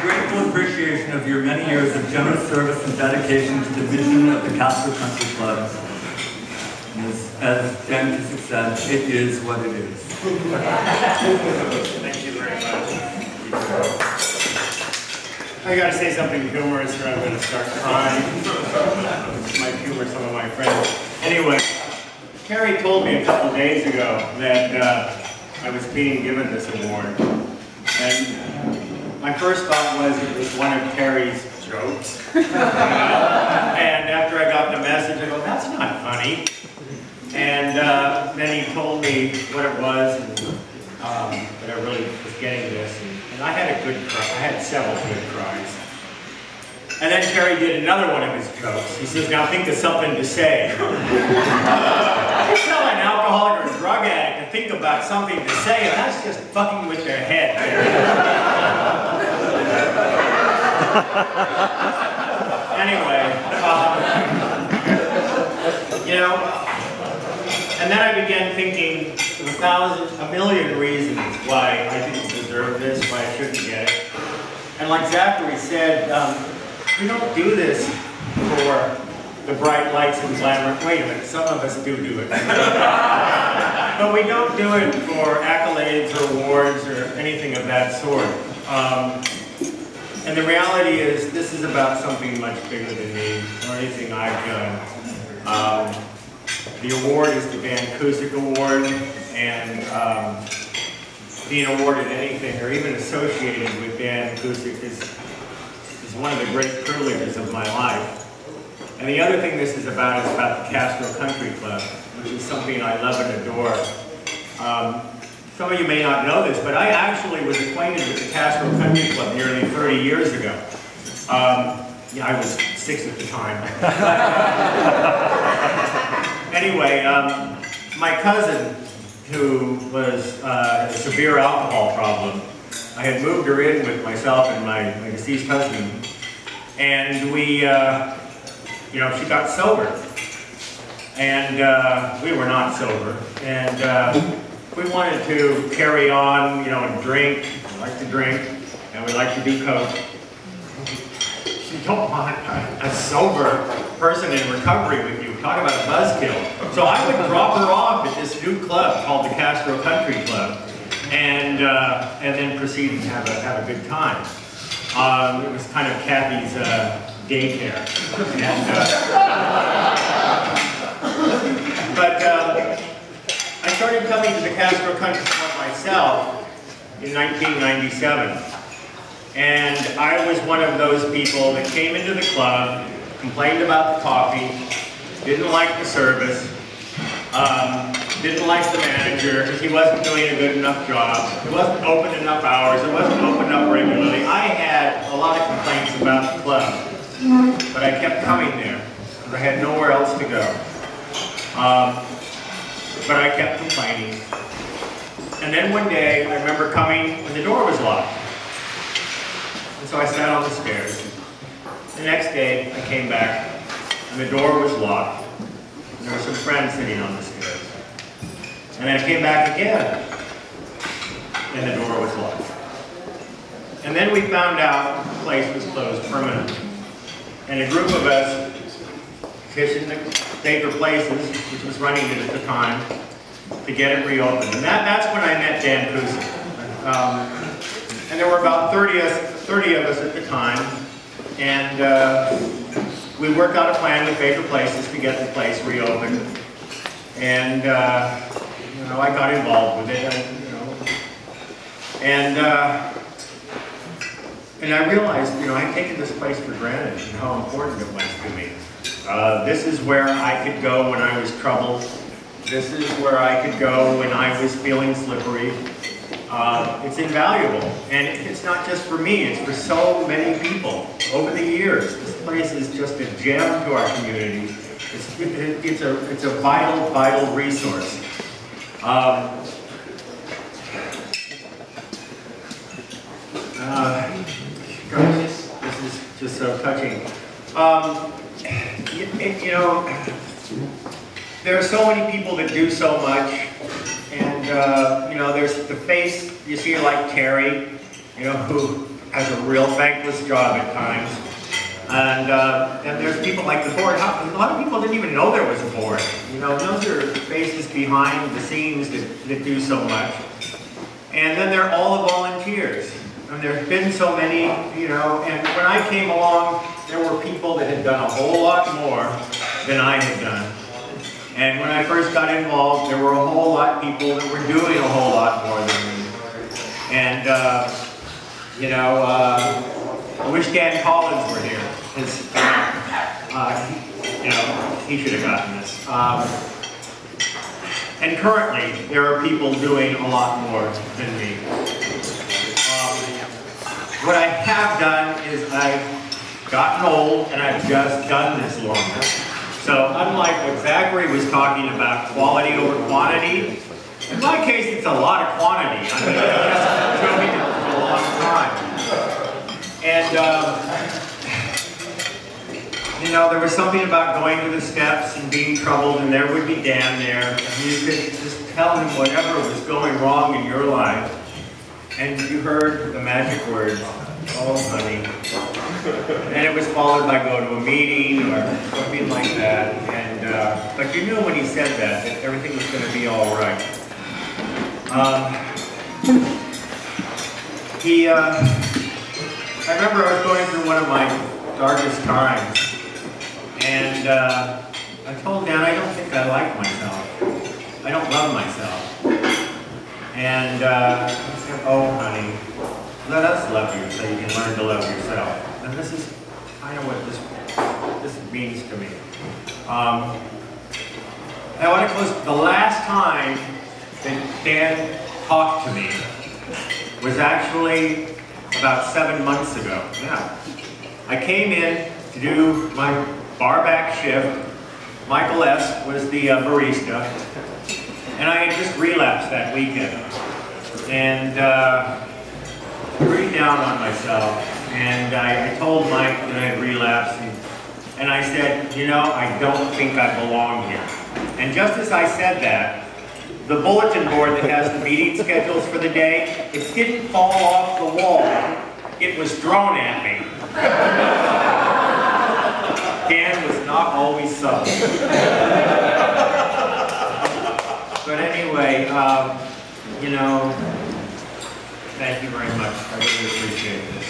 grateful appreciation of your many years of generous service and dedication to the vision of the Castro Country Club. As Dan Cusick said, it is what it is. Thank you very much. I gotta say something humorous or I'm gonna start crying. This might humor some of my friends. Anyway, Terry told me a couple days ago that I was being given this award. And my first thought was it was one of Terry's jokes. And after I got the message, I go, that's not funny. And then he told me what it was, and that I really was getting this. And I had a good cry. I had several good cries. And then Terry did another one of his jokes. He says, now think of something to say. You tell an alcoholic or a drug addict to think about something to say, and that's just fucking with their head. Anyway, you know, and then I began thinking a million reasons why I didn't deserve this, why I shouldn't get it. And like Zachary said, we don't do this for the bright lights and glamour. Wait a minute, some of us do it. But we don't do it for accolades or awards or anything of that sort. And the reality is, this is about something much bigger than me, or anything I've done. The award is the Dan Cusick Award, and being awarded anything, or even associated with Dan Cusick, is one of the great privileges of my life. And the other thing this is about the Castro Country Club, which is something I love and adore. Some of you may not know this, but I actually was acquainted with the Castro Country Club nearly 30 years ago. Yeah, I was 6 at the time. Anyway, my cousin, who was had a severe alcohol problem, I had moved her in with myself and my deceased husband, and we, you know, she got sober, and we were not sober, and we wanted to carry on, you know, and drink. We like to drink, and we like to do coke. You don't want a sober person in recovery with you. Talk about a buzzkill. So I would drop her off at this new club called the Castro Country Club, and then proceed and have a good time. It was kind of Kathy's daycare. And, but I started coming to the Castro Country Club myself in 1997. And I was one of those people that came into the club, complained about the coffee, didn't like the service, didn't like the manager because he wasn't doing a good enough job, it wasn't open enough hours, it wasn't open up regularly. I had a lot of complaints about the club, but I kept coming there because I had nowhere else to go. But I kept complaining. And then one day, I remember coming and the door was locked. And so I sat on the stairs. The next day, I came back, and the door was locked. And there were some friends sitting on the stairs. And I came back again, and the door was locked. And then we found out the place was closed permanently. And a group of us petitioned the Baker Places, which was running it at the time, to get it reopened. And that's when I met Dan Cusick. And there were about 30 of us at the time, and we worked out a plan with Baker Places to get the place reopened. And you know, I got involved with it, and I realized, you know, I'd taken this place for granted and how important it was to me. This is where I could go when I was troubled. This is where I could go when I was feeling slippery. It's invaluable, and it's not just for me, it's for so many people over the years. This place is just a gem to our community. It's a vital, vital resource. Gosh, this is just so touching. You know, there are so many people that do so much. And, you know, there's the face, you see like Terry, you know, who has a real thankless job at times. And there's people like the board. A lot of people didn't even know there was a board. You know, those are faces behind the scenes that do so much. And then there are all the volunteers. And there's been so many, you know, and when I came along, there were people that had done a whole lot more than I had done. And when I first got involved, there were a whole lot of people that were doing a whole lot more than me. And, you know, I wish Dan Collins were here, because, you know, he should have gotten this. And currently, there are people doing a lot more than me. What I have done is I've gotten old and I've just done this longer. So unlike what Zachary was talking about, quality over quantity, in my case it's a lot of quantity. I mean, it's going to be a long time. And, you know, there was something about going to the steps and being troubled, and there would be Dan there, and you could just tell him whatever was going wrong in your life. And you heard the magic words, "Oh, honey." And it was followed by go to a meeting or something like that. And but you knew when he said that everything was going to be all right. I remember I was going through one of my darkest times. And I told Dan, I don't think I like myself. I don't love myself. And he said, "Oh, honey, let us love you so you can learn to love yourself." And this is kind of what this means to me. I want to close. The last time that Dan talked to me was actually about 7 months ago. Yeah. I came in to do my bar back shift. Michael S. was the barista. And I had just relapsed that weekend. And pretty down on myself. And I told Mike that I had relapsed. And I said, you know, I don't think I belong here. And just as I said that, the bulletin board that has the meeting schedules for the day, it didn't fall off the wall. It was thrown at me. Dan was not always subtle. But anyway, you know, thank you very much. I really appreciate this.